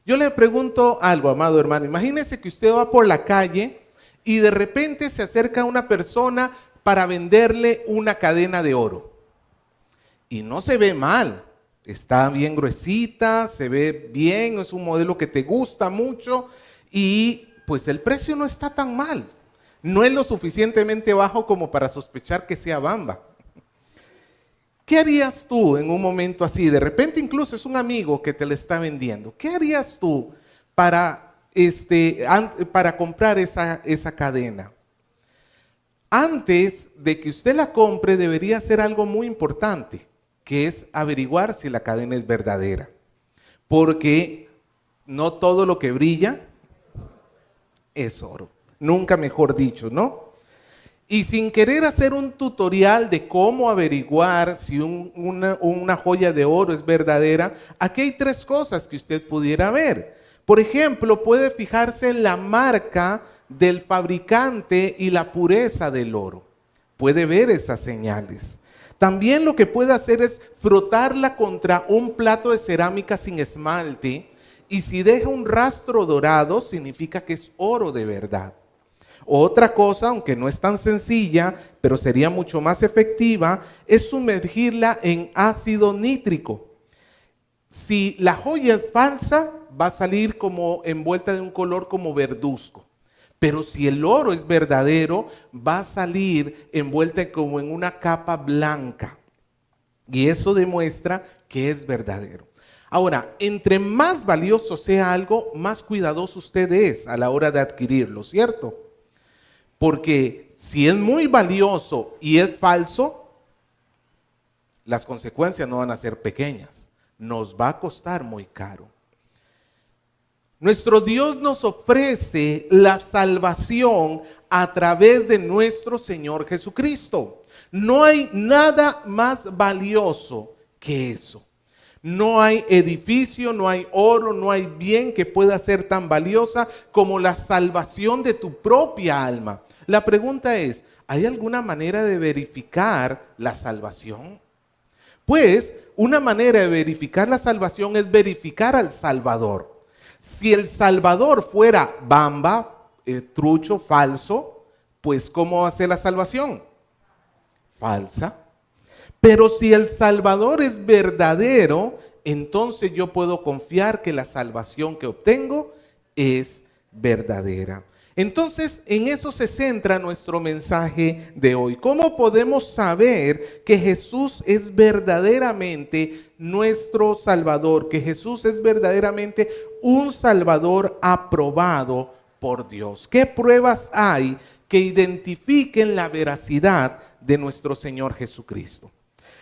Yo le pregunto algo, amado hermano. Imagínese que usted va por la calle y de repente se acerca una persona para venderle una cadena de oro. Y no se ve mal, está bien gruesita, se ve bien, es un modelo que te gusta mucho y pues el precio no está tan mal. No es lo suficientemente bajo como para sospechar que sea bamba. ¿Qué harías tú en un momento así? De repente incluso es un amigo que te le está vendiendo. ¿Qué harías tú para, para comprar esa cadena? Antes de que usted la compre debería hacer algo muy importante, que es averiguar si la cadena es verdadera. Porque no todo lo que brilla es oro. Nunca mejor dicho, ¿no? Y sin querer hacer un tutorial de cómo averiguar si una joya de oro es verdadera, aquí hay 3 cosas que usted pudiera ver. Por ejemplo, puede fijarse en la marca del fabricante y la pureza del oro. Puede ver esas señales. También lo que puede hacer es frotarla contra un plato de cerámica sin esmalte y si deja un rastro dorado significa que es oro de verdad. Otra cosa, aunque no es tan sencilla, pero sería mucho más efectiva, es sumergirla en ácido nítrico. Si la joya es falsa, va a salir como envuelta de un color como verduzco. Pero si el oro es verdadero, va a salir envuelta como en una capa blanca. Y eso demuestra que es verdadero. Ahora, entre más valioso sea algo, más cuidadoso usted es a la hora de adquirirlo, ¿cierto? Porque si es muy valioso y es falso, las consecuencias no van a ser pequeñas. Nos va a costar muy caro. Nuestro Dios nos ofrece la salvación a través de nuestro Señor Jesucristo. No hay nada más valioso que eso. No hay edificio, no hay oro, no hay bien que pueda ser tan valiosa como la salvación de tu propia alma. La pregunta es, ¿hay alguna manera de verificar la salvación? Pues una manera de verificar la salvación es verificar al Salvador. Si el Salvador fuera bamba, trucho, falso, pues ¿cómo va a ser la salvación? Falsa. Pero si el Salvador es verdadero, entonces yo puedo confiar que la salvación que obtengo es verdadera. Entonces, en eso se centra nuestro mensaje de hoy. ¿Cómo podemos saber que Jesús es verdaderamente nuestro Salvador? Que Jesús es verdaderamente un Salvador aprobado por Dios. ¿Qué pruebas hay que identifiquen la veracidad de nuestro Señor Jesucristo?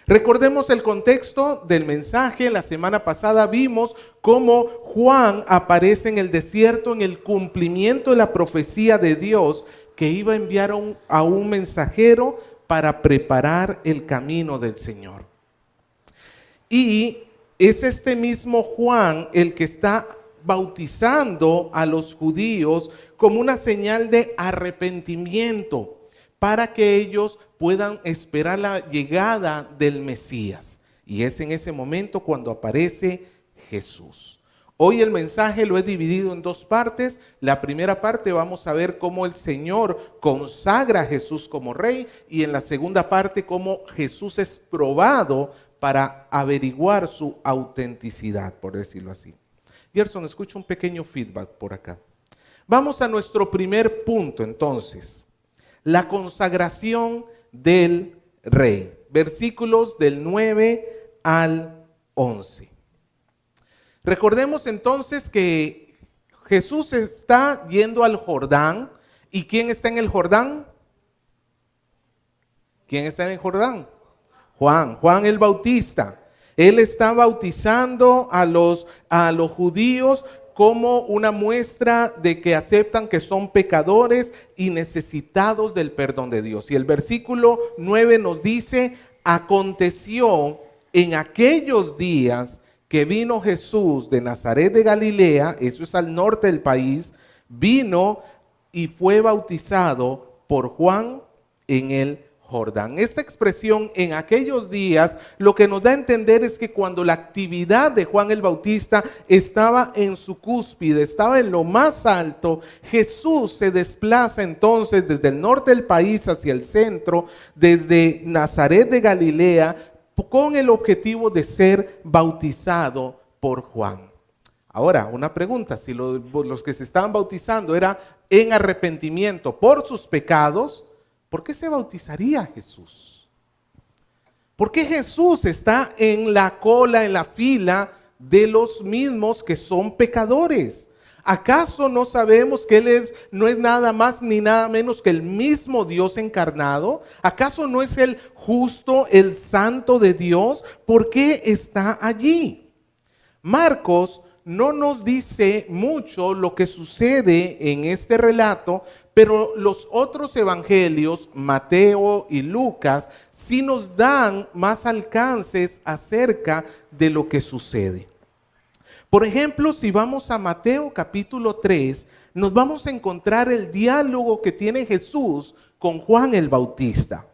Recordemos el contexto del mensaje. La semana pasada vimos cómo Juan aparece en el desierto en el cumplimiento de la profecía de Dios que iba a enviar a un mensajero para preparar el camino del Señor. Y es este mismo Juan el que está bautizando a los judíos como una señal de arrepentimiento para que ellos puedan esperar la llegada del Mesías. Y es en ese momento cuando aparece Jesús. Hoy el mensaje lo he dividido en 2 partes. La primera parte vamos a ver cómo el Señor consagra a Jesús como rey y en la segunda parte cómo Jesús es probado para averiguar su autenticidad, por decirlo así. Gerson, escucho un pequeño feedback por acá. Vamos a nuestro primer punto entonces. La consagración del rey. Versículos del 9 al 11. Recordemos entonces que Jesús está yendo al Jordán. ¿Y quién está en el Jordán? ¿Quién está en el Jordán? Juan el Bautista. Él está bautizando a los judíos como una muestra de que aceptan que son pecadores y necesitados del perdón de Dios. Y el versículo 9 nos dice, aconteció en aquellos días que vino Jesús de Nazaret de Galilea, eso es al norte del país, vino y fue bautizado por Juan en el Jordán. Esta expresión en aquellos días lo que nos da a entender es que cuando la actividad de Juan el Bautista estaba en su cúspide, estaba en lo más alto, Jesús se desplaza entonces desde el norte del país hacia el centro, desde Nazaret de Galilea, con el objetivo de ser bautizado por Juan. Ahora, una pregunta, si los que se estaban bautizando era en arrepentimiento por sus pecados, ¿por qué se bautizaría Jesús? ¿Por qué Jesús está en la cola, en la fila de los mismos que son pecadores? ¿Acaso no sabemos que Él no es nada más ni nada menos que el mismo Dios encarnado? ¿Acaso no es el justo, el santo de Dios? ¿Por qué está allí? Marcos no nos dice mucho lo que sucede en este relato, pero los otros evangelios, Mateo y Lucas, sí nos dan más alcances acerca de lo que sucede. Por ejemplo, si vamos a Mateo capítulo 3, nos vamos a encontrar el diálogo que tiene Jesús con Juan el Bautista.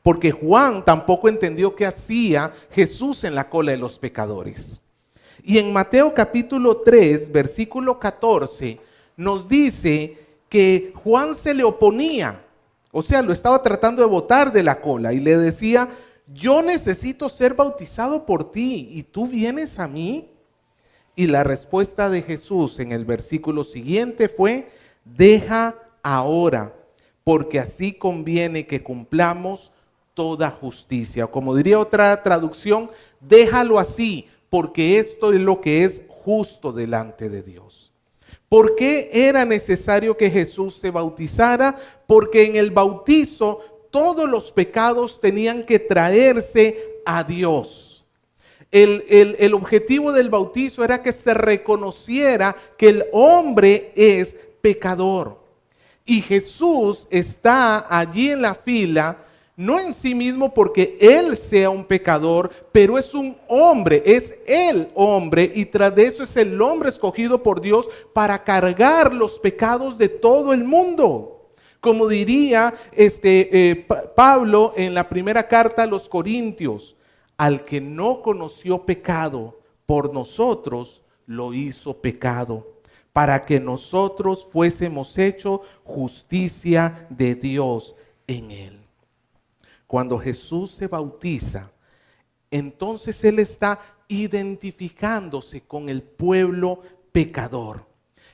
Porque Juan tampoco entendió qué hacía Jesús en la cola de los pecadores. Y en Mateo capítulo 3, versículo 14, nos dice que Juan se le oponía, o sea, lo estaba tratando de botar de la cola y le decía, yo necesito ser bautizado por ti y tú vienes a mí. Y la respuesta de Jesús en el versículo siguiente fue, deja ahora, porque así conviene que cumplamos toda justicia. O como diría otra traducción, déjalo así, porque esto es lo que es justo delante de Dios. ¿Por qué era necesario que Jesús se bautizara? Porque en el bautizo todos los pecados tenían que traerse a Dios. El objetivo del bautizo era que se reconociera que el hombre es pecador. Y Jesús está allí en la fila, no en sí mismo porque Él sea un pecador, pero es un hombre, es el hombre, y tras de eso es el hombre escogido por Dios para cargar los pecados de todo el mundo. Como diría Pablo en la primera carta a los Corintios, al que no conoció pecado, por nosotros lo hizo pecado, para que nosotros fuésemos hecho justicia de Dios en Él. Cuando Jesús se bautiza, entonces Él está identificándose con el pueblo pecador.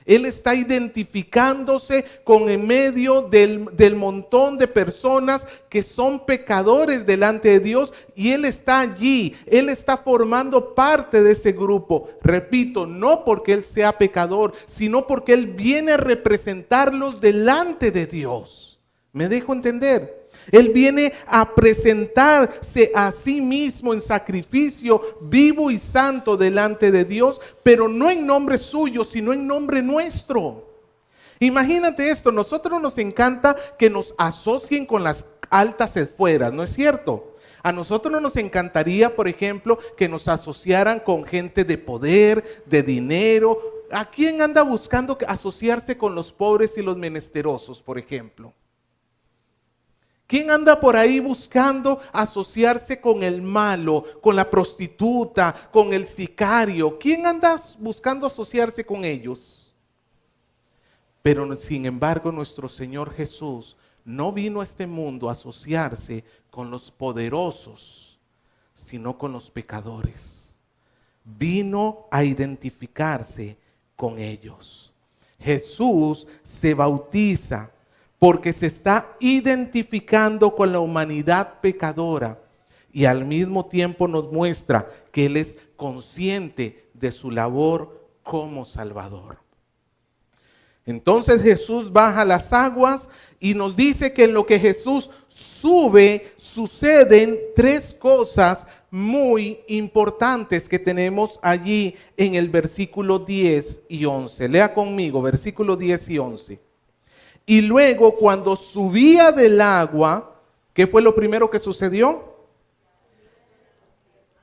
Él está identificándose con en medio del montón de personas que son pecadores delante de Dios, y Él está allí, Él está formando parte de ese grupo. Repito, no porque Él sea pecador, sino porque Él viene a representarlos delante de Dios. ¿Me dejo entender? Él viene a presentarse a sí mismo en sacrificio vivo y santo delante de Dios, pero no en nombre suyo, sino en nombre nuestro. Imagínate esto, nosotros nos encanta que nos asocien con las altas esferas, ¿no es cierto? A nosotros nos encantaría, por ejemplo, que nos asociaran con gente de poder, de dinero. ¿A quién anda buscando asociarse con los pobres y los menesterosos, por ejemplo? ¿Quién anda por ahí buscando asociarse con el malo, con la prostituta, con el sicario? ¿Quién anda buscando asociarse con ellos? Pero sin embargo, nuestro Señor Jesús no vino a este mundo a asociarse con los poderosos, sino con los pecadores. Vino a identificarse con ellos. Jesús se bautiza porque se está identificando con la humanidad pecadora y al mismo tiempo nos muestra que Él es consciente de su labor como Salvador. Entonces Jesús baja las aguas y nos dice que en lo que Jesús sube suceden tres cosas muy importantes que tenemos allí en el versículo 10 y 11. Lea conmigo, versículo 10 y 11. Y luego cuando subía del agua, ¿qué fue lo primero que sucedió?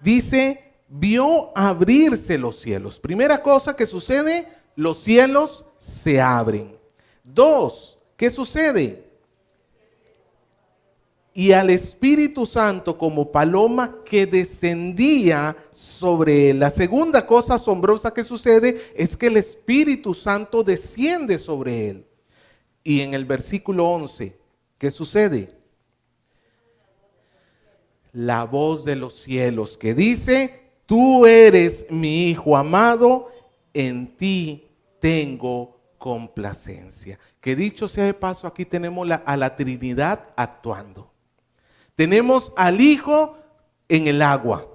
Dice, vio abrirse los cielos. Primera cosa que sucede, los cielos se abren. Dos, ¿qué sucede? y al Espíritu Santo como paloma que descendía sobre él. La segunda cosa asombrosa que sucede es que el Espíritu Santo desciende sobre él. Y en el versículo 11, ¿qué sucede? La voz de los cielos que dice: tú eres mi Hijo amado, en ti tengo complacencia. Que dicho sea de paso, aquí tenemos a la Trinidad actuando. Tenemos al Hijo en el agua,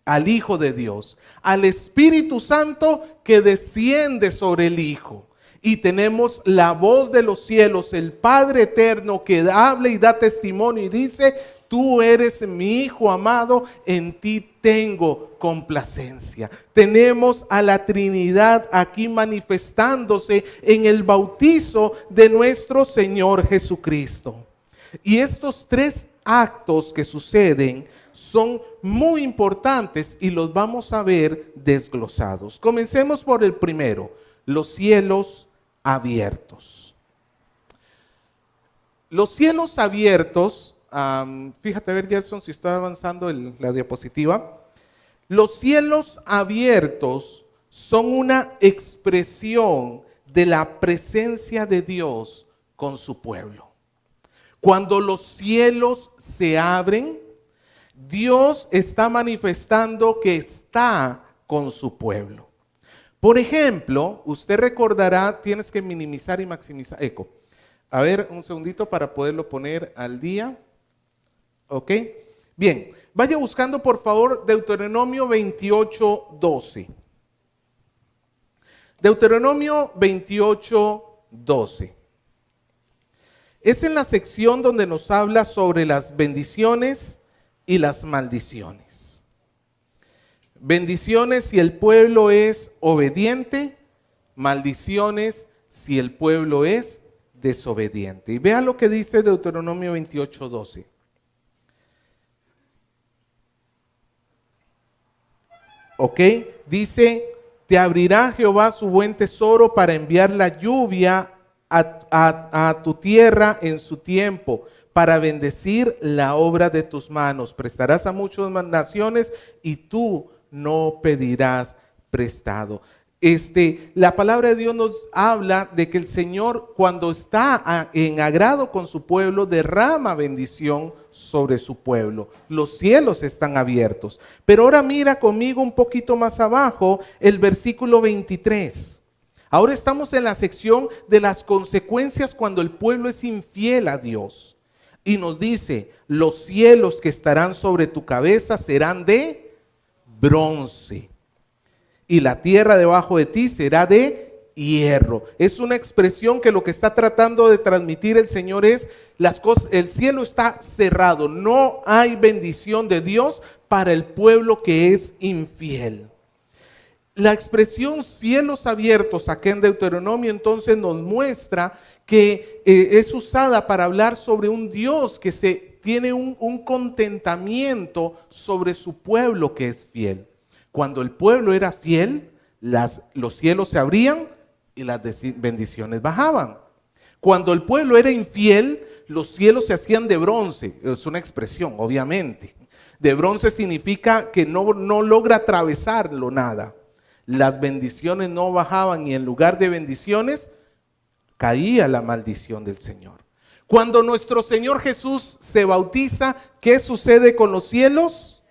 al Hijo de Dios, al Espíritu Santo que desciende sobre el Hijo. Y tenemos la voz de los cielos, el Padre eterno que habla y da testimonio y dice: tú eres mi Hijo amado, en ti tengo complacencia. Tenemos a la Trinidad aquí manifestándose en el bautizo de nuestro Señor Jesucristo. Y estos tres actos que suceden son muy importantes y los vamos a ver desglosados. Comencemos por el primero: los cielos abiertos. Los cielos abiertos, fíjate a ver, Gerson, si está avanzando la diapositiva. Los cielos abiertos son una expresión de la presencia de Dios con su pueblo. Cuando los cielos se abren, Dios está manifestando que está con su pueblo. Por ejemplo, usted recordará, tienes que minimizar y maximizar. A ver, un segundito para poderlo poner al día. Ok. Bien, vaya buscando por favor Deuteronomio 28:12. Deuteronomio 28:12. Es en la sección donde nos habla sobre las bendiciones y las maldiciones. Bendiciones si el pueblo es obediente, maldiciones si el pueblo es desobediente. Y vea lo que dice Deuteronomio 28:12. Ok, dice: te abrirá Jehová su buen tesoro para enviar la lluvia a tu tierra en su tiempo, para bendecir la obra de tus manos. Prestarás a muchas naciones y tú no pedirás prestado. La palabra de Dios nos habla de que el Señor, cuando está en agrado con su pueblo, derrama bendición sobre su pueblo. Los cielos están abiertos. Pero ahora mira conmigo un poquito más abajo el versículo 23. Ahora estamos en la sección de las consecuencias cuando el pueblo es infiel a Dios. Y nos dice: los cielos que estarán sobre tu cabeza serán de bronce, y la tierra debajo de ti será de hierro. Es una expresión que lo que está tratando de transmitir el Señor es: el cielo está cerrado, no hay bendición de Dios para el pueblo que es infiel. La expresión cielos abiertos acá en Deuteronomio entonces nos muestra que es usada para hablar sobre un Dios que tiene un contentamiento sobre su pueblo que es fiel. Cuando el pueblo era fiel, los cielos se abrían y las bendiciones bajaban. Cuando el pueblo era infiel, los cielos se hacían de bronce. Es una expresión, obviamente. De bronce significa que no logra atravesarlo nada. Las bendiciones no bajaban y en lugar de bendiciones caía la maldición del Señor. Cuando nuestro Señor Jesús se bautiza, ¿qué sucede con los cielos?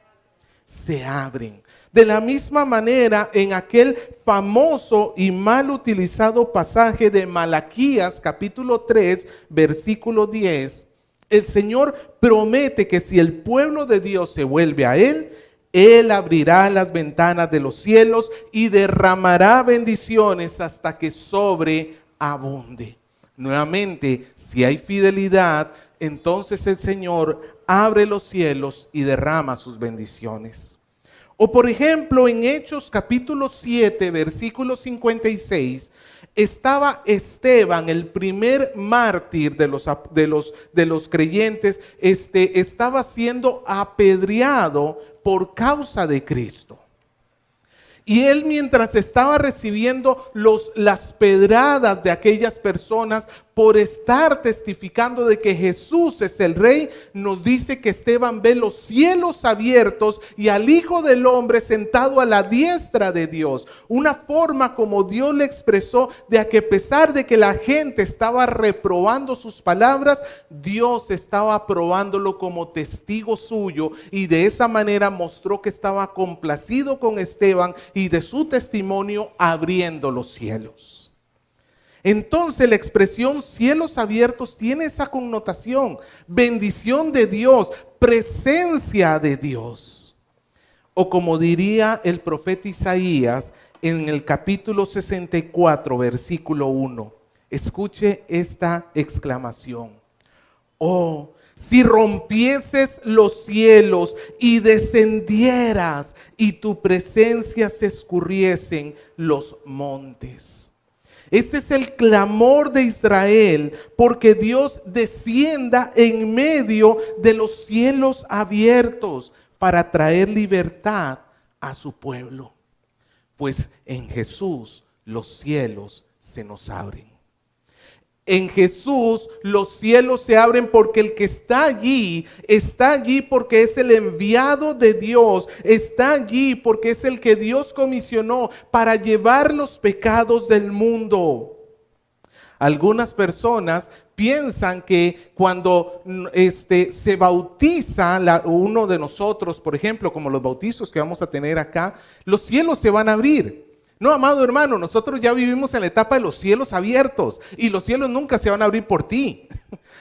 Se abren. De la misma manera, en aquel famoso y mal utilizado pasaje de Malaquías, capítulo 3, versículo 10, el Señor promete que si el pueblo de Dios se vuelve a Él, Él abrirá las ventanas de los cielos y derramará bendiciones hasta que sobreabunde. Nuevamente, si hay fidelidad, entonces el Señor abre los cielos y derrama sus bendiciones. O por ejemplo, en Hechos capítulo 7, versículo 56, estaba Esteban, el primer mártir de los creyentes, estaba siendo apedreado por causa de Cristo. Y él, mientras estaba recibiendo las pedradas de aquellas personas, por estar testificando de que Jesús es el Rey, nos dice que Esteban ve los cielos abiertos y al Hijo del Hombre sentado a la diestra de Dios. Una forma como Dios le expresó de que a pesar de que la gente estaba reprobando sus palabras, Dios estaba aprobándolo como testigo suyo, y de esa manera mostró que estaba complacido con Esteban y de su testimonio abriendo los cielos. Entonces la expresión cielos abiertos tiene esa connotación: bendición de Dios, presencia de Dios. O como diría el profeta Isaías en el capítulo 64, versículo 1. Escuche esta exclamación: oh, si rompieses los cielos y descendieras y tu presencia se escurriesen los montes. Ese es el clamor de Israel, porque Dios descienda en medio de los cielos abiertos para traer libertad a su pueblo. Pues en Jesús los cielos se nos abren. En Jesús los cielos se abren porque el que está allí porque es el enviado de Dios, está allí porque es el que Dios comisionó para llevar los pecados del mundo. Algunas personas piensan que cuando se bautiza uno de nosotros, por ejemplo, como los bautizos que vamos a tener acá, los cielos se van a abrir. No, amado hermano, nosotros ya vivimos en la etapa de los cielos abiertos y los cielos nunca se van a abrir por ti.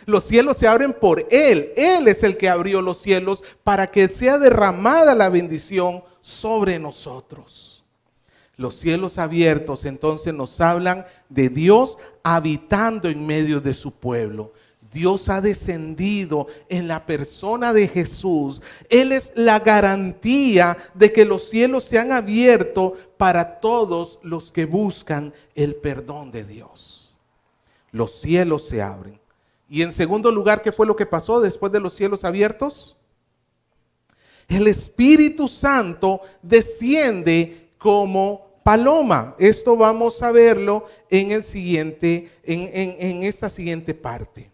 Los cielos se abren por Él. Él es el que abrió los cielos para que sea derramada la bendición sobre nosotros. Los cielos abiertos entonces nos hablan de Dios habitando en medio de su pueblo. Dios ha descendido en la persona de Jesús. Él es la garantía de que los cielos se han abierto para todos los que buscan el perdón de Dios. Los cielos se abren. Y en segundo lugar, ¿qué fue lo que pasó después de los cielos abiertos? El Espíritu Santo desciende como paloma. Esto vamos a verlo en esta siguiente parte.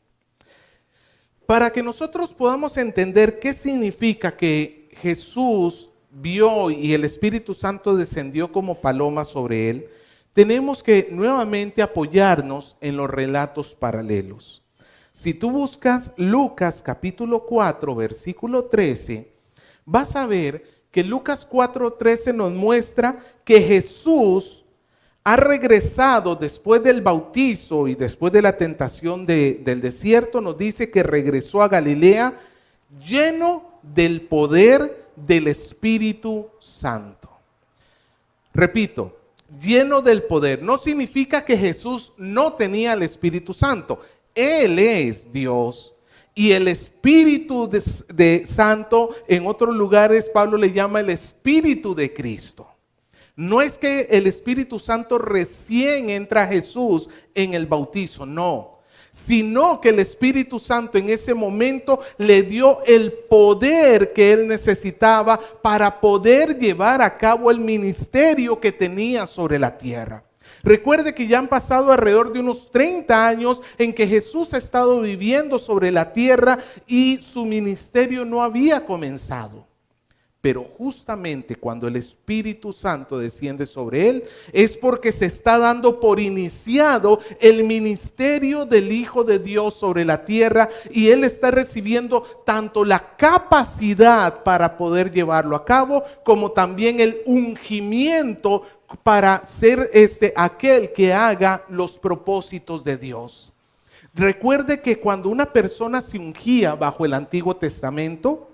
Para que nosotros podamos entender qué significa que Jesús vio y el Espíritu Santo descendió como paloma sobre él, tenemos que nuevamente apoyarnos en los relatos paralelos. Si tú buscas Lucas capítulo 4, versículo 13, vas a ver que Lucas 4:13 nos muestra que Jesús ha regresado después del bautizo y después de la tentación del desierto. Nos dice que regresó a Galilea lleno del poder del Espíritu Santo. Repito, lleno del poder. No significa que Jesús no tenía el Espíritu Santo. Él es Dios. Y el Espíritu de Santo, en otros lugares Pablo le llama el Espíritu de Cristo. No es que el Espíritu Santo recién entra a Jesús en el bautizo, no. Sino que el Espíritu Santo en ese momento le dio el poder que él necesitaba para poder llevar a cabo el ministerio que tenía sobre la tierra. Recuerde que ya han pasado alrededor de unos 30 años en que Jesús ha estado viviendo sobre la tierra y su ministerio no había comenzado. Pero justamente cuando el Espíritu Santo desciende sobre él, es porque se está dando por iniciado el ministerio del Hijo de Dios sobre la tierra, y él está recibiendo tanto la capacidad para poder llevarlo a cabo, como también el ungimiento para ser aquel que haga los propósitos de Dios. Recuerde que cuando una persona se ungía bajo el Antiguo Testamento,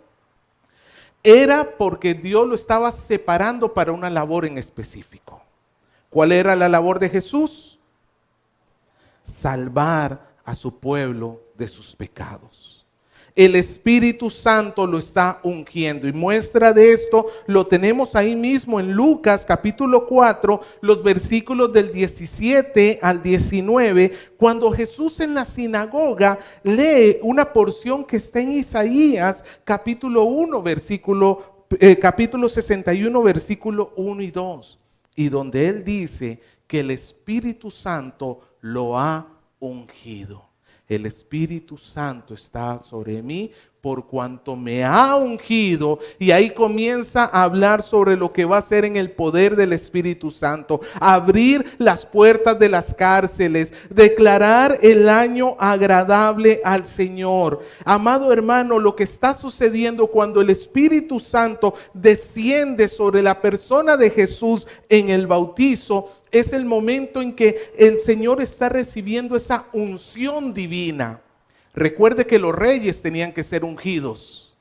era porque Dios lo estaba separando para una labor en específico. ¿Cuál era la labor de Jesús? Salvar a su pueblo de sus pecados. El Espíritu Santo lo está ungiendo, y muestra de esto lo tenemos ahí mismo en Lucas capítulo 4, los versículos del 17 al 19, cuando Jesús en la sinagoga lee una porción que está en Isaías capítulo 1, capítulo 61, versículo 1 y 2, y donde él dice que el Espíritu Santo lo ha ungido. El Espíritu Santo está sobre mí por cuanto me ha ungido. Y ahí comienza a hablar sobre lo que va a hacer en el poder del Espíritu Santo. Abrir las puertas de las cárceles, declarar el año agradable al Señor. Amado hermano, lo que está sucediendo cuando el Espíritu Santo desciende sobre la persona de Jesús en el bautizo, es el momento en que el Señor está recibiendo esa unción divina. Recuerde que los reyes tenían que ser ungidos.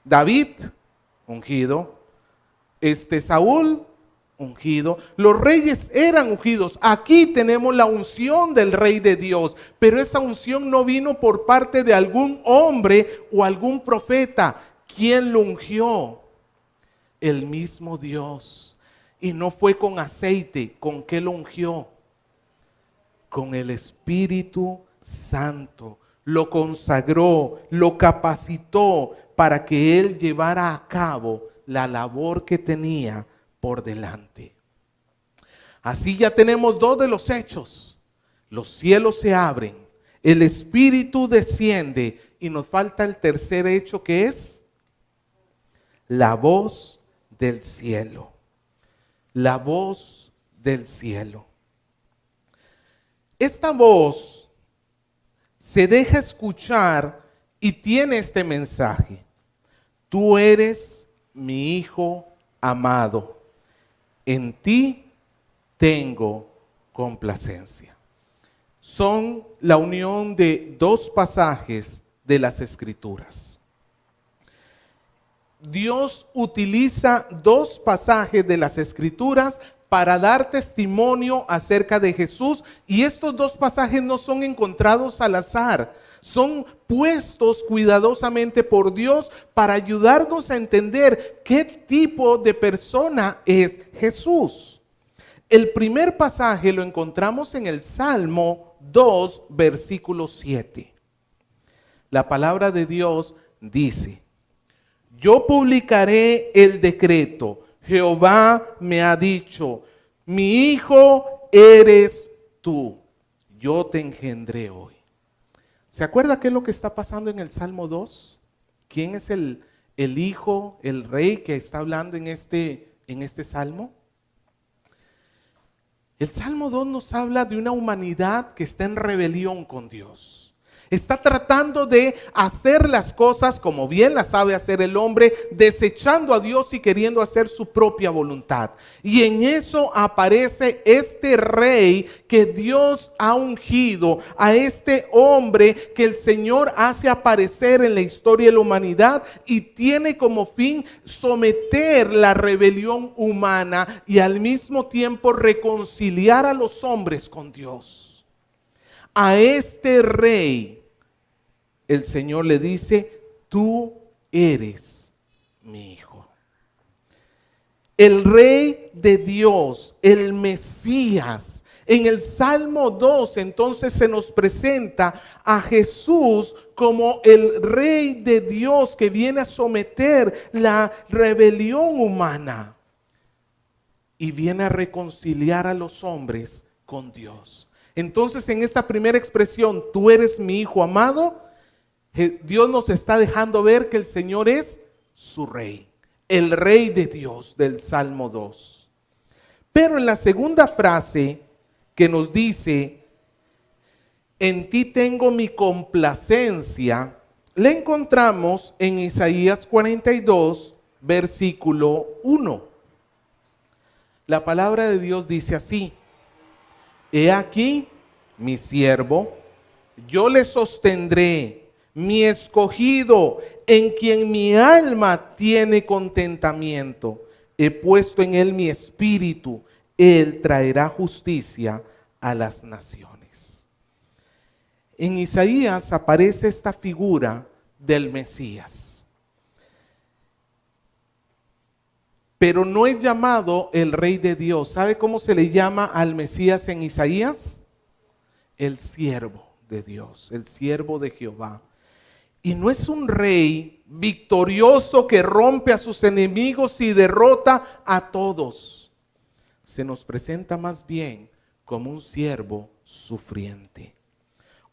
David, ungido. Saúl, ungido. Los reyes eran ungidos. Aquí tenemos la unción del Rey de Dios, pero esa unción no vino por parte de algún hombre o algún profeta. ¿Quién lo ungió? El mismo Dios. Y no fue con aceite. ¿Con qué lo ungió? Con el Espíritu Santo. Lo consagró, lo capacitó para que él llevara a cabo la labor que tenía por delante. Así ya tenemos dos de los hechos. Los cielos se abren, el Espíritu desciende y nos falta el tercer hecho, que es la voz del cielo. La voz del cielo. Esta voz se deja escuchar y tiene este mensaje: tú eres mi Hijo amado, en ti tengo complacencia. Son la unión de dos pasajes de las Escrituras. Dios utiliza dos pasajes de las Escrituras para dar testimonio acerca de Jesús, y estos dos pasajes no son encontrados al azar, son puestos cuidadosamente por Dios para ayudarnos a entender qué tipo de persona es Jesús. El primer pasaje lo encontramos en el Salmo 2, versículo 7. La palabra de Dios dice: yo publicaré el decreto. Jehová me ha dicho, mi hijo eres tú. Yo te engendré hoy. ¿Se acuerda qué es lo que está pasando en el Salmo 2? ¿Quién es el hijo, el rey que está hablando en este salmo? El Salmo 2 nos habla de una humanidad que está en rebelión con Dios. Está tratando de hacer las cosas como bien las sabe hacer el hombre, desechando a Dios y queriendo hacer su propia voluntad. Y en eso aparece este rey que Dios ha ungido, a este hombre que el Señor hace aparecer en la historia de la humanidad y tiene como fin someter la rebelión humana y al mismo tiempo reconciliar a los hombres con Dios. A este rey el Señor le dice: tú eres mi hijo. El Rey de Dios, el Mesías. En el Salmo 2 entonces se nos presenta a Jesús como el Rey de Dios que viene a someter la rebelión humana y viene a reconciliar a los hombres con Dios. Entonces, en esta primera expresión, tú eres mi hijo amado, Dios nos está dejando ver que el Señor es su rey, el Rey de Dios del Salmo 2. Pero en la segunda frase que nos dice, en ti tengo mi complacencia, le encontramos en Isaías 42, versículo 1. La palabra de Dios dice así: he aquí mi siervo, yo le sostendré, mi escogido, en quien mi alma tiene contentamiento. He puesto en él mi espíritu, él traerá justicia a las naciones. En Isaías aparece esta figura del Mesías. Pero no es llamado el Rey de Dios. ¿Sabe cómo se le llama al Mesías en Isaías? El siervo de Dios, el siervo de Jehová. Y no es un rey victorioso que rompe a sus enemigos y derrota a todos. Se nos presenta más bien como un siervo sufriente.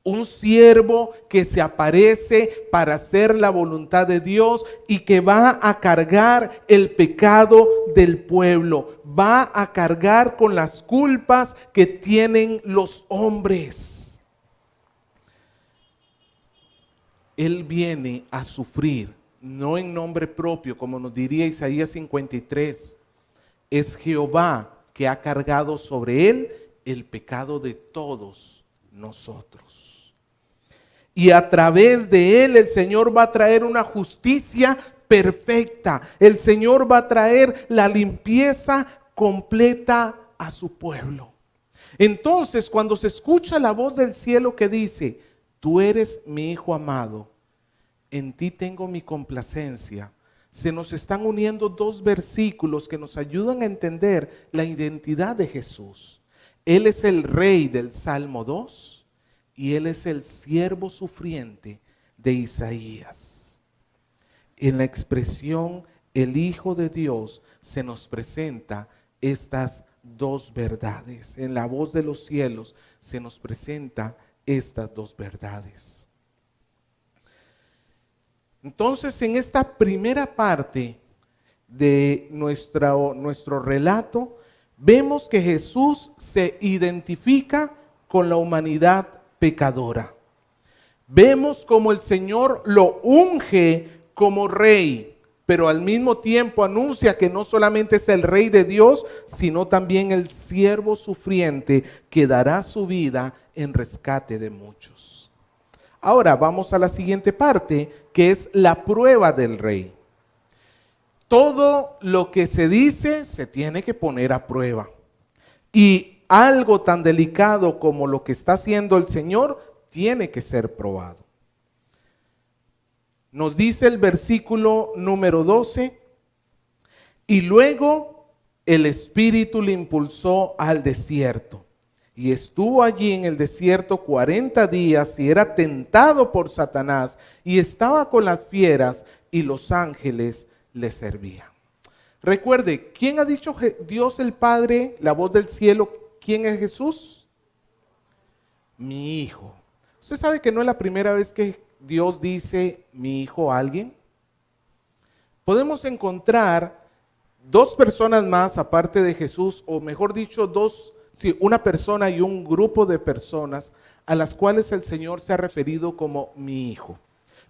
Un siervo que se aparece para hacer la voluntad de Dios y que va a cargar el pecado del pueblo. Va a cargar con las culpas que tienen los hombres. Él viene a sufrir, no en nombre propio, como nos diría Isaías 53. Es Jehová que ha cargado sobre él el pecado de todos nosotros. Y a través de él el Señor va a traer una justicia perfecta. El Señor va a traer la limpieza completa a su pueblo. Entonces, cuando se escucha la voz del cielo que dice, tú eres mi hijo amado, en ti tengo mi complacencia, se nos están uniendo dos versículos que nos ayudan a entender la identidad de Jesús. Él es el rey del Salmo 2. Y él es el siervo sufriente de Isaías. En la expresión el Hijo de Dios se nos presenta estas dos verdades. En la voz de los cielos se nos presenta estas dos verdades. Entonces, en esta primera parte de nuestro relato, vemos que Jesús se identifica con la humanidad pecadora. Vemos como el Señor lo unge como rey, pero al mismo tiempo anuncia que no solamente es el rey de Dios, sino también el siervo sufriente que dará su vida en rescate de muchos. Ahora vamos a la siguiente parte, que es la prueba del rey. Todo lo que se dice se tiene que poner a prueba. Y algo tan delicado como lo que está haciendo el Señor tiene que ser probado. Nos dice el versículo número 12, y luego el Espíritu le impulsó al desierto, y estuvo allí en el desierto 40 días, y era tentado por Satanás, y estaba con las fieras, y los ángeles le servían. Recuerde, ¿quién ha dicho Dios el Padre, la voz del cielo? ¿Quién es Jesús? Mi hijo. ¿Usted sabe que no es la primera vez que Dios dice mi hijo a alguien? Podemos encontrar dos personas más aparte de Jesús, o mejor dicho, una persona y un grupo de personas a las cuales el Señor se ha referido como mi hijo.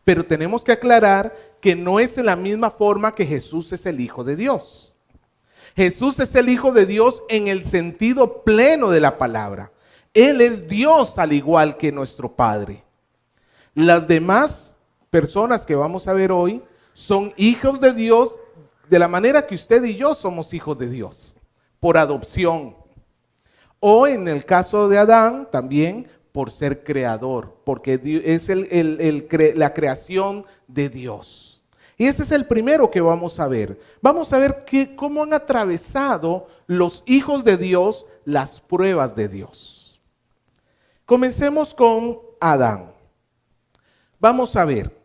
Pero tenemos que aclarar que no es en la misma forma que Jesús es el Hijo de Dios. Jesús es el Hijo de Dios en el sentido pleno de la palabra. Él es Dios al igual que nuestro Padre. Las demás personas que vamos a ver hoy son hijos de Dios de la manera que usted y yo somos hijos de Dios, por adopción. O en el caso de Adán también por ser creador, porque es la creación de Dios. Y ese es el primero que vamos a ver. Vamos a ver cómo han atravesado los hijos de Dios las pruebas de Dios. Comencemos con Adán. Vamos a ver.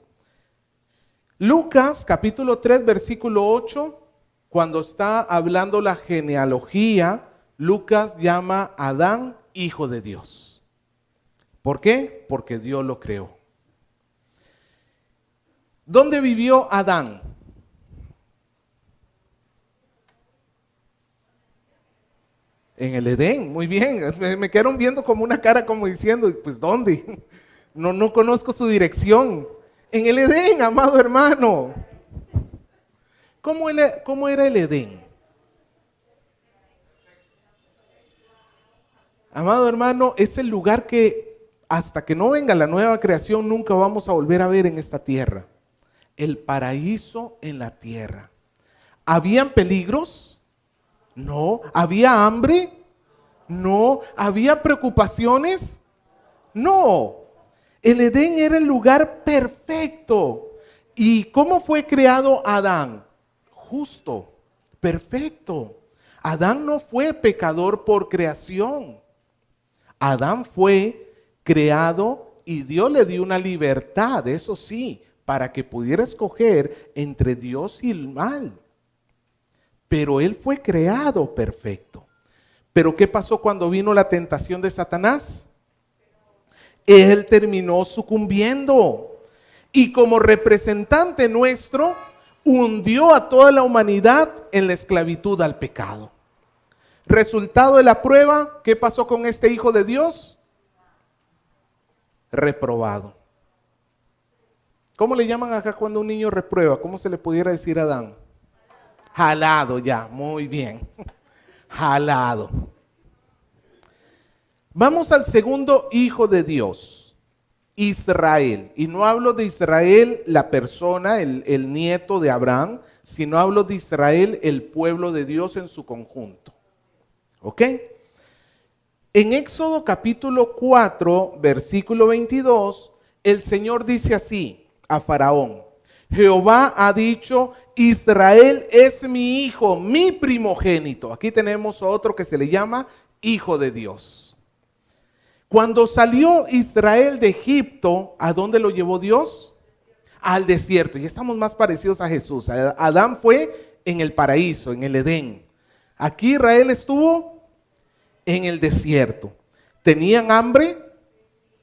Lucas capítulo 3 versículo 8, cuando está hablando la genealogía, Lucas llama a Adán hijo de Dios. ¿Por qué? Porque Dios lo creó. ¿Dónde vivió Adán? En el Edén, muy bien. Me quedaron viendo como una cara como diciendo, pues ¿dónde? No conozco su dirección. En el Edén, amado hermano. ¿Cómo era el Edén? Amado hermano, es el lugar que hasta que no venga la nueva creación nunca vamos a volver a ver en esta tierra. El paraíso en la tierra. ¿Habían peligros? No. ¿Había hambre? No. ¿Había preocupaciones? No. El Edén era el lugar perfecto. ¿Y cómo fue creado Adán? Justo, perfecto. Adán no fue pecador por creación. Adán fue creado y Dios le dio una libertad, eso sí, para que pudiera escoger entre Dios y el mal. Pero él fue creado perfecto. Pero ¿qué pasó cuando vino la tentación de Satanás? Él terminó sucumbiendo. Y como representante nuestro, hundió a toda la humanidad en la esclavitud al pecado. Resultado de la prueba, ¿qué pasó con este hijo de Dios? Reprobado. ¿Cómo le llaman acá cuando un niño reprueba? ¿Cómo se le pudiera decir a Adán? Jalado, ya, muy bien. Jalado. Vamos al segundo hijo de Dios, Israel. Y no hablo de Israel, la persona, el nieto de Abraham, sino hablo de Israel, el pueblo de Dios en su conjunto. ¿Ok? En Éxodo capítulo 4, versículo 22, el Señor dice así a Faraón: Jehová ha dicho, Israel es mi hijo, mi primogénito. Aquí tenemos otro que se le llama hijo de Dios. Cuando salió Israel de Egipto, ¿a dónde lo llevó Dios? Al desierto. Y estamos más parecidos a Jesús. Adán fue en el paraíso, en el Edén. Aquí Israel estuvo en el desierto. ¿Tenían hambre?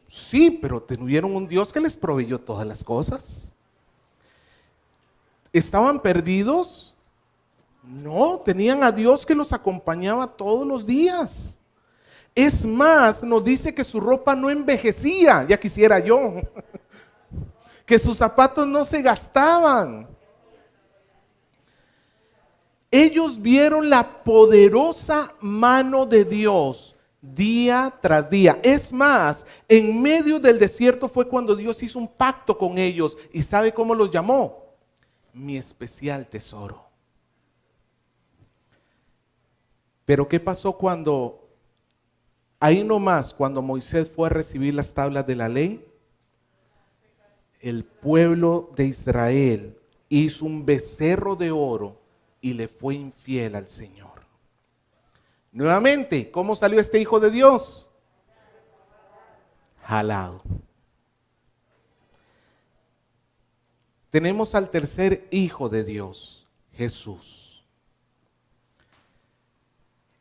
Sí, pero tuvieron un Dios que les proveyó todas las cosas. ¿Estaban perdidos? No, tenían a Dios que los acompañaba todos los días. Es más, nos dice que su ropa no envejecía, ya quisiera yo, que sus zapatos no se gastaban. Ellos vieron la poderosa mano de Dios día tras día. Es más, en medio del desierto fue cuando Dios hizo un pacto con ellos. ¿Y sabe cómo los llamó? Mi especial tesoro. Pero ¿qué pasó cuando, ahí nomás, cuando Moisés fue a recibir las tablas de la ley? El pueblo de Israel hizo un becerro de oro y le fue infiel al Señor. Nuevamente, ¿cómo salió este hijo de Dios? Jalado. Tenemos al tercer hijo de Dios, Jesús.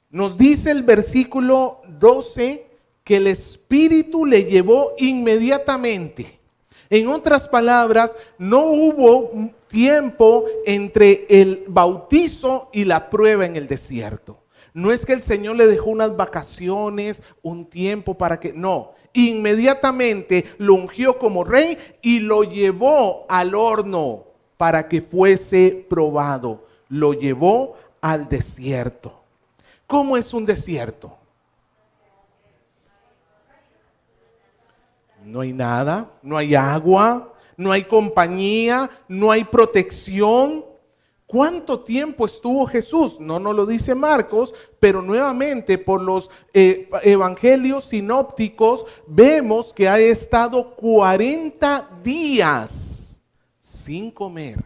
Nos dice el versículo 12 que el Espíritu le llevó inmediatamente. En otras palabras, no hubo tiempo entre el bautizo y la prueba en el desierto. No es que el Señor le dejó unas vacaciones, un tiempo para que, no. Inmediatamente lo ungió como rey y lo llevó al horno para que fuese probado. Lo llevó al desierto. ¿Cómo es un desierto? No hay nada, no hay agua, no hay compañía, no hay protección. ¿Cuánto tiempo estuvo Jesús? No nos lo dice Marcos, pero nuevamente por los evangelios sinópticos vemos que ha estado 40 días sin comer.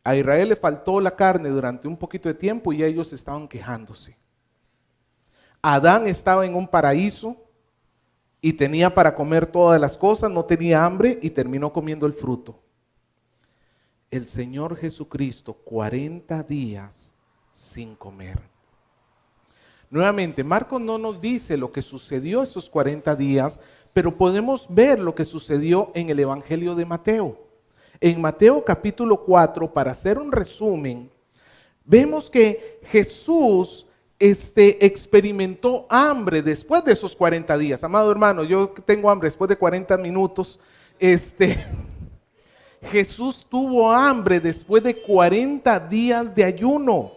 A Israel le faltó la carne durante un poquito de tiempo y ellos estaban quejándose. Adán estaba en un paraíso y tenía para comer todas las cosas, no tenía hambre y terminó comiendo el fruto. El Señor Jesucristo, 40 días sin comer. Nuevamente, Marcos no nos dice lo que sucedió esos 40 días, pero podemos ver lo que sucedió en el Evangelio de Mateo. En Mateo capítulo 4, para hacer un resumen, vemos que Jesús experimentó hambre después de esos 40 días. Amado hermano, yo tengo hambre después de 40 minutos. Jesús tuvo hambre después de 40 días de ayuno.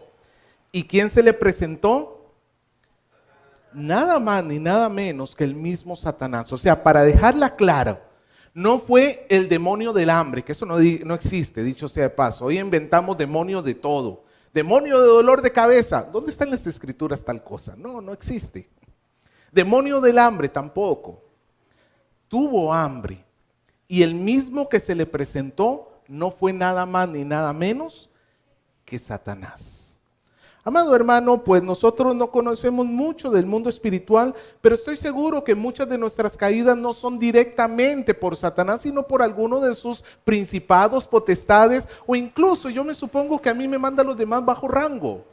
¿Y quién se le presentó? Nada más ni nada menos que el mismo Satanás. O sea, para dejarla clara, no fue el demonio del hambre, que eso no existe, dicho sea de paso. Hoy inventamos demonios de todo. Demonio de dolor de cabeza. ¿Dónde están las escrituras tal cosa? No, no existe. Demonio del hambre tampoco. Tuvo hambre. Y el mismo que se le presentó no fue nada más ni nada menos que Satanás. Amado hermano, pues nosotros no conocemos mucho del mundo espiritual, pero estoy seguro que muchas de nuestras caídas no son directamente por Satanás, sino por alguno de sus principados, potestades, o incluso yo me supongo que a mí me mandan los demás bajo rango.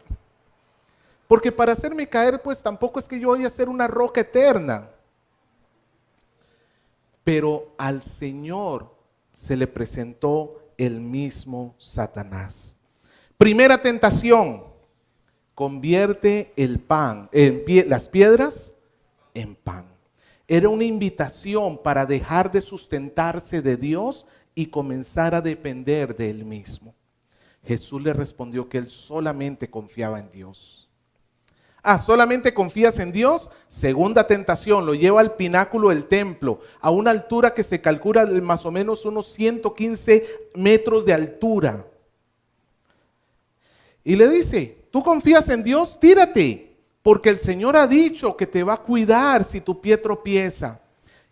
Porque para hacerme caer, pues tampoco es que yo voy a ser una roca eterna. Pero al Señor se le presentó el mismo Satanás. Primera tentación, convierte el pan, las piedras en pan. Era una invitación para dejar de sustentarse de Dios y comenzar a depender de Él mismo. Jesús le respondió que Él solamente confiaba en Dios. ¿Solamente confías en Dios? Segunda tentación, lo lleva al pináculo del templo, a una altura que se calcula de más o menos unos 115 metros de altura. Y le dice, ¿tú confías en Dios? Tírate, porque el Señor ha dicho que te va a cuidar si tu pie tropieza.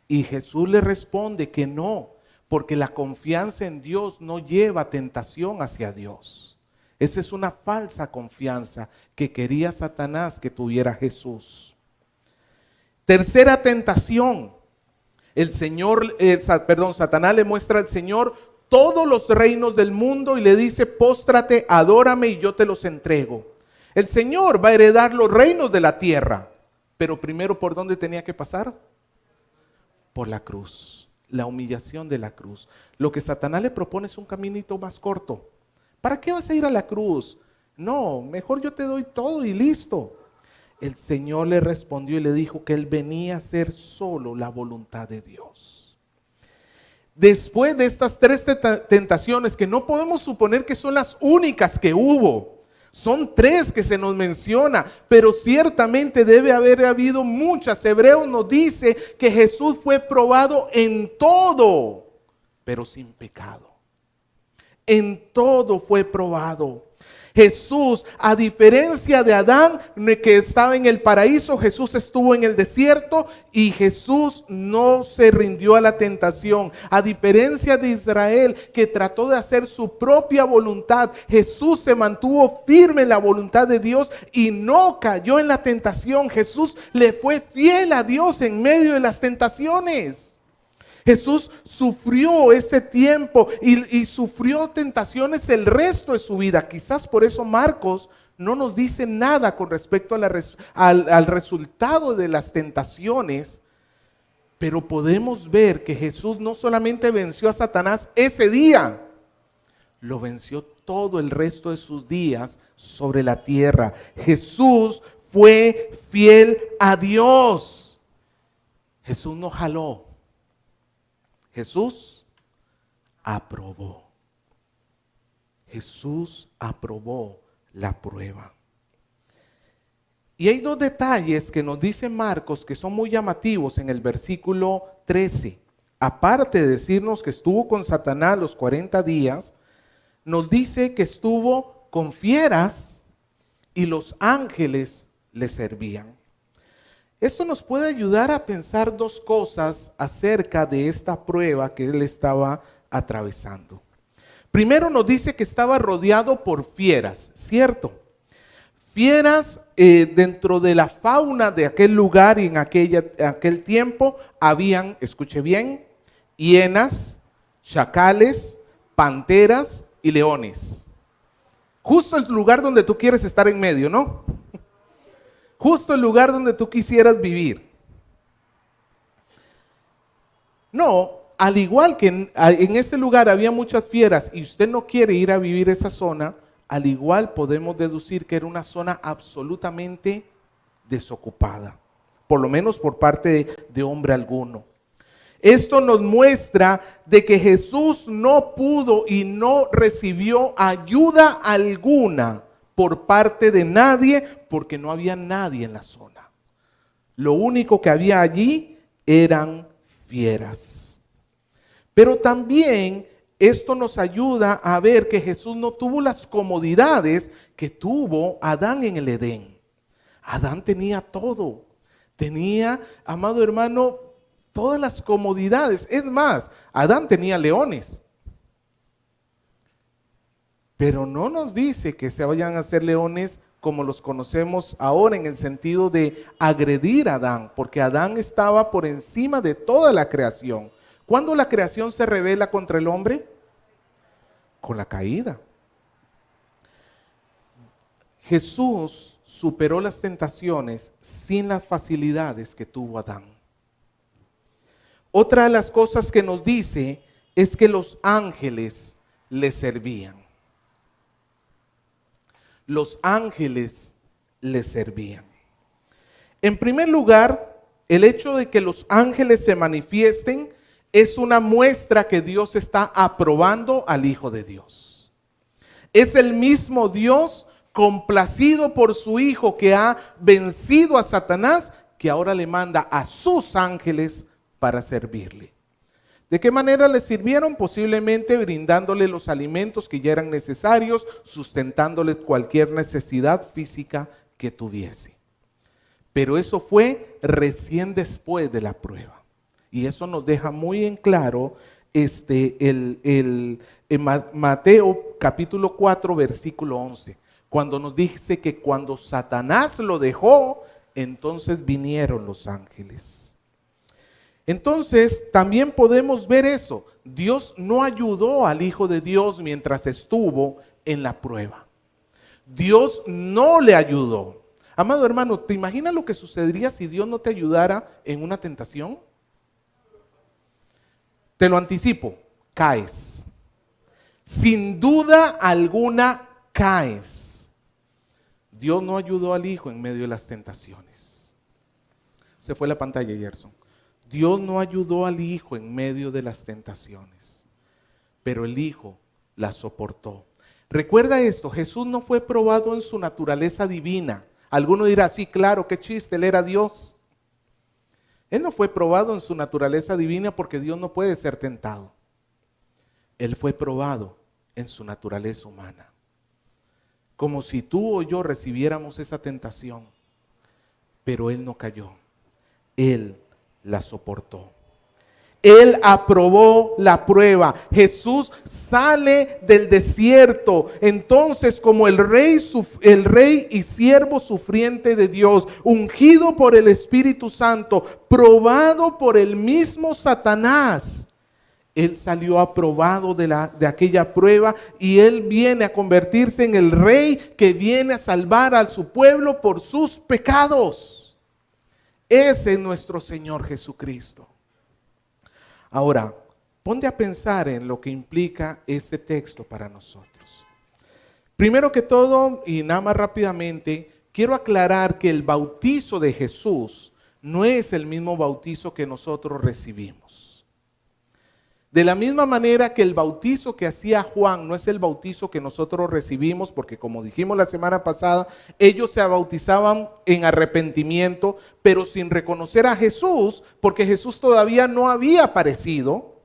Y Jesús le responde que no, porque la confianza en Dios no lleva tentación hacia Dios. Esa es una falsa confianza que quería Satanás que tuviera Jesús. Tercera tentación. Satanás le muestra al Señor todos los reinos del mundo y le dice, póstrate, adórame y yo te los entrego. El Señor va a heredar los reinos de la tierra, pero primero, ¿por dónde tenía que pasar? Por la cruz, la humillación de la cruz. Lo que Satanás le propone es un caminito más corto. ¿Para qué vas a ir a la cruz? No, mejor yo te doy todo y listo. El Señor le respondió y le dijo que Él venía a hacer solo la voluntad de Dios. Después de estas tres tentaciones, que no podemos suponer que son las únicas que hubo, son tres que se nos menciona, pero ciertamente debe haber habido muchas. Hebreos nos dice que Jesús fue probado en todo, pero sin pecado. En todo fue probado. Jesús, a diferencia de Adán, que estaba en el paraíso, Jesús estuvo en el desierto y Jesús no se rindió a la tentación. A diferencia de Israel, que trató de hacer su propia voluntad, Jesús se mantuvo firme en la voluntad de Dios y no cayó en la tentación. Jesús le fue fiel a Dios en medio de las tentaciones. Jesús sufrió este tiempo y sufrió tentaciones el resto de su vida. Quizás por eso Marcos no nos dice nada con respecto al resultado de las tentaciones, pero podemos ver que Jesús no solamente venció a Satanás ese día, lo venció todo el resto de sus días sobre la tierra. Jesús fue fiel a Dios. Jesús no jaló. Jesús aprobó. Jesús aprobó la prueba. Y hay dos detalles que nos dice Marcos que son muy llamativos en el versículo 13. Aparte de decirnos que estuvo con Satanás los 40 días, nos dice que estuvo con fieras y los ángeles le servían. Esto nos puede ayudar a pensar dos cosas acerca de esta prueba que él estaba atravesando. Primero nos dice que estaba rodeado por fieras, ¿cierto? Fieras dentro de la fauna de aquel lugar y en aquel tiempo habían, escuche bien, hienas, chacales, panteras y leones. Justo el lugar donde tú quieres estar en medio, ¿no? Justo el lugar donde tú quisieras vivir. No, al igual que en ese lugar había muchas fieras y usted no quiere ir a vivir esa zona, al igual podemos deducir que era una zona absolutamente desocupada, por lo menos por parte de hombre alguno. Esto nos muestra de que Jesús no pudo y no recibió ayuda alguna por parte de nadie, porque no había nadie en la zona. Lo único que había allí eran fieras. Pero también esto nos ayuda a ver que Jesús no tuvo las comodidades que tuvo Adán en el Edén. Adán tenía todo. Tenía, amado hermano, todas las comodidades. Es más, Adán tenía leones. Pero no nos dice que se vayan a hacer leones como los conocemos ahora en el sentido de agredir a Adán, porque Adán estaba por encima de toda la creación. ¿Cuándo la creación se rebela contra el hombre? Con la caída. Jesús superó las tentaciones sin las facilidades que tuvo Adán. Otra de las cosas que nos dice es que los ángeles le servían. Los ángeles le servían. En primer lugar, el hecho de que los ángeles se manifiesten es una muestra que Dios está aprobando al Hijo de Dios. Es el mismo Dios complacido por su Hijo que ha vencido a Satanás, que ahora le manda a sus ángeles para servirle. ¿De qué manera le sirvieron? Posiblemente brindándole los alimentos que ya eran necesarios, sustentándole cualquier necesidad física que tuviese. Pero eso fue recién después de la prueba. Y eso nos deja muy en claro en Mateo capítulo 4, versículo 11. Cuando nos dice que cuando Satanás lo dejó, entonces vinieron los ángeles. Entonces, también podemos ver eso. Dios no ayudó al Hijo de Dios mientras estuvo en la prueba. Dios no le ayudó. Amado hermano, ¿te imaginas lo que sucedería si Dios no te ayudara en una tentación? Te lo anticipo, caes. Sin duda alguna, caes. Dios no ayudó al Hijo en medio de las tentaciones. Se fue la pantalla, Gerson. Dios no ayudó al Hijo en medio de las tentaciones, pero el Hijo las soportó. Recuerda esto, Jesús no fue probado en su naturaleza divina. Alguno dirá, sí, claro, qué chiste, él era Dios. Él no fue probado en su naturaleza divina porque Dios no puede ser tentado. Él fue probado en su naturaleza humana. Como si tú o yo recibiéramos esa tentación, pero Él no cayó. Él la soportó. Él aprobó la prueba. Jesús sale del desierto, entonces como el rey y siervo sufriente de Dios, ungido por el Espíritu Santo, probado por el mismo Satanás. Él salió aprobado de aquella prueba y Él viene a convertirse en el rey que viene a salvar a su pueblo por sus pecados. Ese es nuestro Señor Jesucristo. Ahora, ponte a pensar en lo que implica este texto para nosotros. Primero que todo, y nada más rápidamente, quiero aclarar que el bautizo de Jesús no es el mismo bautizo que nosotros recibimos. De la misma manera que el bautizo que hacía Juan no es el bautizo que nosotros recibimos, porque como dijimos la semana pasada, ellos se bautizaban en arrepentimiento, pero sin reconocer a Jesús, porque Jesús todavía no había aparecido.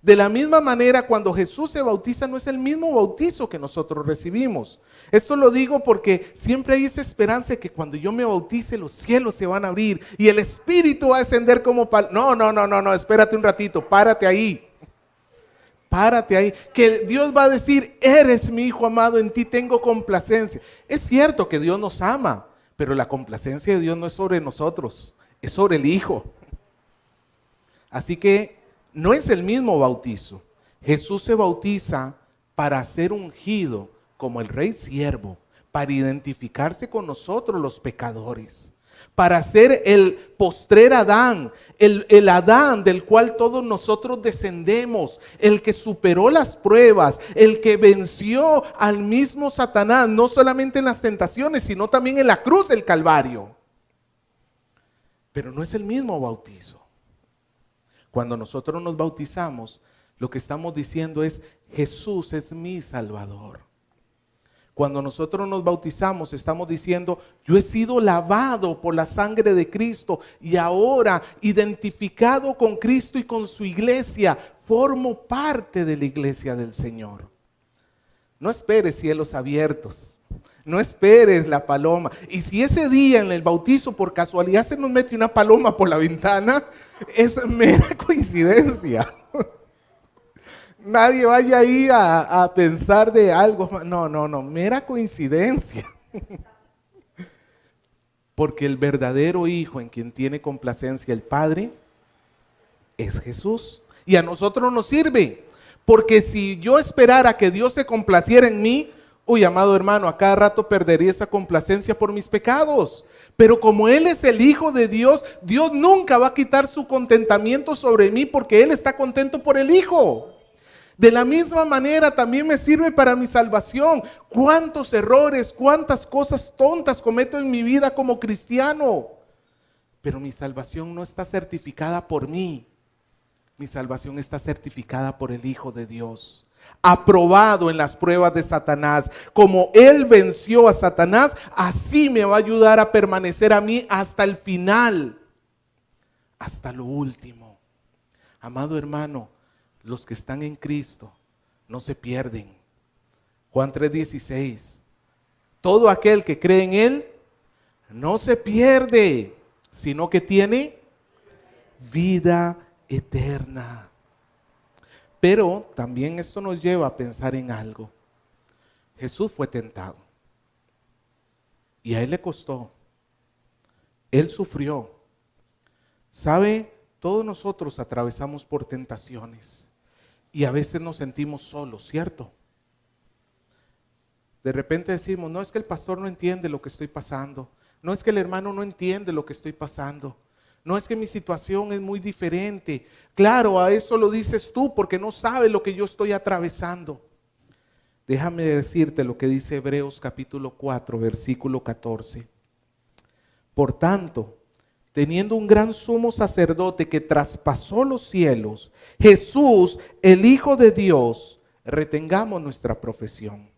De la misma manera, cuando Jesús se bautiza, no es el mismo bautizo que nosotros recibimos. Esto lo digo porque siempre hay esa esperanza de que cuando yo me bautice, los cielos se van a abrir y el Espíritu va a descender como No, espérate un ratito, párate ahí. Párate ahí, que Dios va a decir, eres mi Hijo amado, en ti tengo complacencia. Es cierto que Dios nos ama, pero la complacencia de Dios no es sobre nosotros, es sobre el Hijo. Así que no es el mismo bautizo. Jesús se bautiza para ser ungido como el Rey Siervo, para identificarse con nosotros los pecadores, para ser el postrer Adán, el Adán del cual todos nosotros descendemos, el que superó las pruebas, el que venció al mismo Satanás, no solamente en las tentaciones, sino también en la cruz del Calvario. Pero no es el mismo bautizo. Cuando nosotros nos bautizamos, lo que estamos diciendo es, Jesús es mi Salvador. Cuando nosotros nos bautizamos, estamos diciendo, yo he sido lavado por la sangre de Cristo y ahora, identificado con Cristo y con su iglesia, formo parte de la iglesia del Señor. No esperes cielos abiertos, no esperes la paloma. Y si ese día en el bautizo por casualidad se nos mete una paloma por la ventana, es mera coincidencia. Nadie vaya ahí a pensar de algo. No, mera coincidencia. Porque el verdadero Hijo en quien tiene complacencia el Padre es Jesús. Y a nosotros nos sirve. Porque si yo esperara que Dios se complaciera en mí, Uy, amado hermano, a cada rato perdería esa complacencia por mis pecados. Pero como Él es el Hijo de Dios, Dios nunca va a quitar su contentamiento sobre mí porque Él está contento por el Hijo. De la misma manera también me sirve para mi salvación. ¿Cuántos errores, cuántas cosas tontas cometo en mi vida como cristiano? Pero mi salvación no está certificada por mí. Mi salvación está certificada por el Hijo de Dios. Aprobado en las pruebas de Satanás. Como Él venció a Satanás, así me va a ayudar a permanecer a mí hasta el final. Hasta lo último. Amado hermano, los que están en Cristo no se pierden. Juan 3:16. Todo aquel que cree en Él no se pierde, sino que tiene vida eterna. Pero también esto nos lleva a pensar en algo. Jesús fue tentado y a Él le costó. Él sufrió. ¿Sabe? Todos nosotros atravesamos por tentaciones y a veces nos sentimos solos, ¿cierto? De repente decimos, no es que el pastor no entiende lo que estoy pasando, no es que el hermano no entiende lo que estoy pasando, no es que mi situación es muy diferente. Claro, a eso lo dices tú porque no sabes lo que yo estoy atravesando. Déjame decirte lo que dice Hebreos capítulo 4, versículo 14. Por tanto, teniendo un gran sumo sacerdote que traspasó los cielos, Jesús, el Hijo de Dios, retengamos nuestra profesión.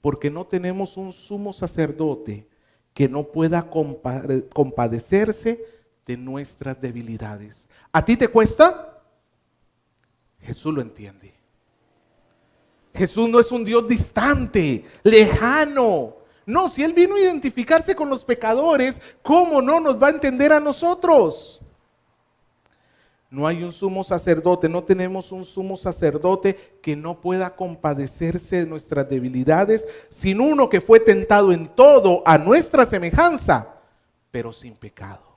Porque no tenemos un sumo sacerdote que no pueda compadecerse de nuestras debilidades. ¿A ti te cuesta? Jesús lo entiende. Jesús no es un Dios distante, lejano. No, si Él vino a identificarse con los pecadores, ¿cómo no nos va a entender a nosotros? No hay un sumo sacerdote, no tenemos un sumo sacerdote que no pueda compadecerse de nuestras debilidades, sino uno que fue tentado en todo a nuestra semejanza, pero sin pecado.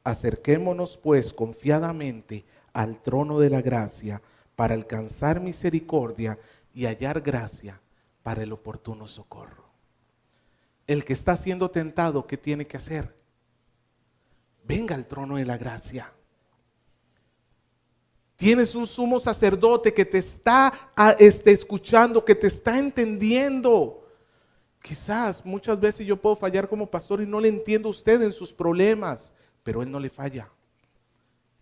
Acerquémonos pues confiadamente al trono de la gracia para alcanzar misericordia y hallar gracia para el oportuno socorro. El que está siendo tentado, ¿qué tiene que hacer? Venga al trono de la gracia. Tienes un sumo sacerdote que te está escuchando, que te está entendiendo. Quizás muchas veces yo puedo fallar como pastor y no le entiendo a usted en sus problemas, pero Él no le falla.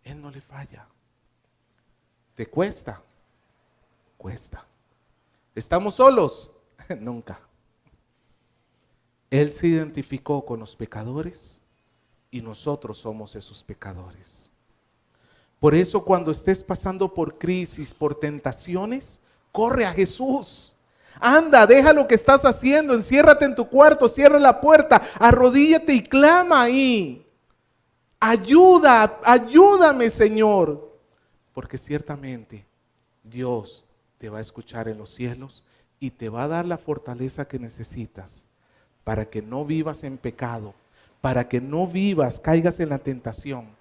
Él no le falla. ¿Te cuesta? Cuesta. ¿Estamos solos? Nunca. Él se identificó con los pecadores y nosotros somos esos pecadores. Por eso cuando estés pasando por crisis, por tentaciones, corre a Jesús. Anda, deja lo que estás haciendo, enciérrate en tu cuarto, cierra la puerta, arrodíllate y clama ahí. Ayúdame, Señor. Porque ciertamente Dios te va a escuchar en los cielos y te va a dar la fortaleza que necesitas para que no vivas en pecado, para que no caigas en la tentación.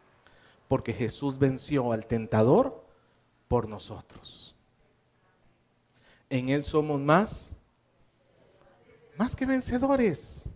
Porque Jesús venció al tentador por nosotros. En Él somos más que vencedores.